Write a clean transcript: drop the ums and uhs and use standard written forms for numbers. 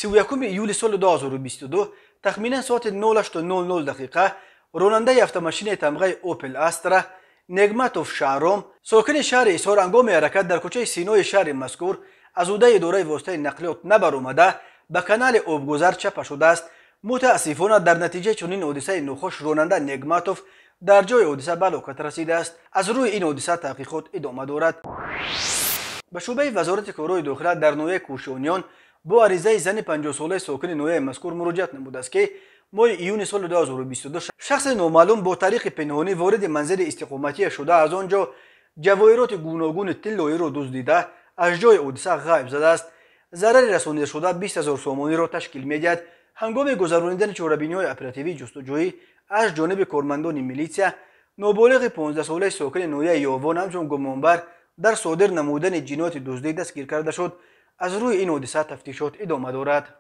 31 ایول سال 2022 تخمینا ساعت 08:00 دقیقه راننده автомاشین تمغه اوپل استرا نگماتوف شهرام ساکن شهر ایسار هنگام حرکت در کوچه سینای شهر مذکور از عهده اداره واسطه نقلیات نبر آمده به کانال آبگذر چپ شده است. متاسفانه در نتیجه چنین حادثه ناخوش راننده نگماتوف در جای حادثه به هلاکت رسیده است. از روی این حادثه تحقیقات ادامه دارد. به شعبه وزارت کارهای داخله در ناحیه کوشانیان با عریضه زن 50 ساله ساکن ناحیه مذکور مراجعت نموده است که ماه ایون سال 2022 شخص نامعلوم با طریق پنهانی وارد منزل استقامتی شده از آنجا جواهرات گوناگون طلایی را دزدیده از جای حادثه غایب زده است. ضرر رسانیده شده 20,000 سومانی را تشکیل می‌دهد. هنگام گذراندن چهاربینی‌های اپراتیوی جستجویی از جانب کارمندان میلیسیا نابالغ 15 ساله ساکن ناحیه یاوان همچون گمانبر در صادر نمودن جنایت دزدی دستگیر کرده شد. از روی این حادثه تفتیشات ادامه دارد.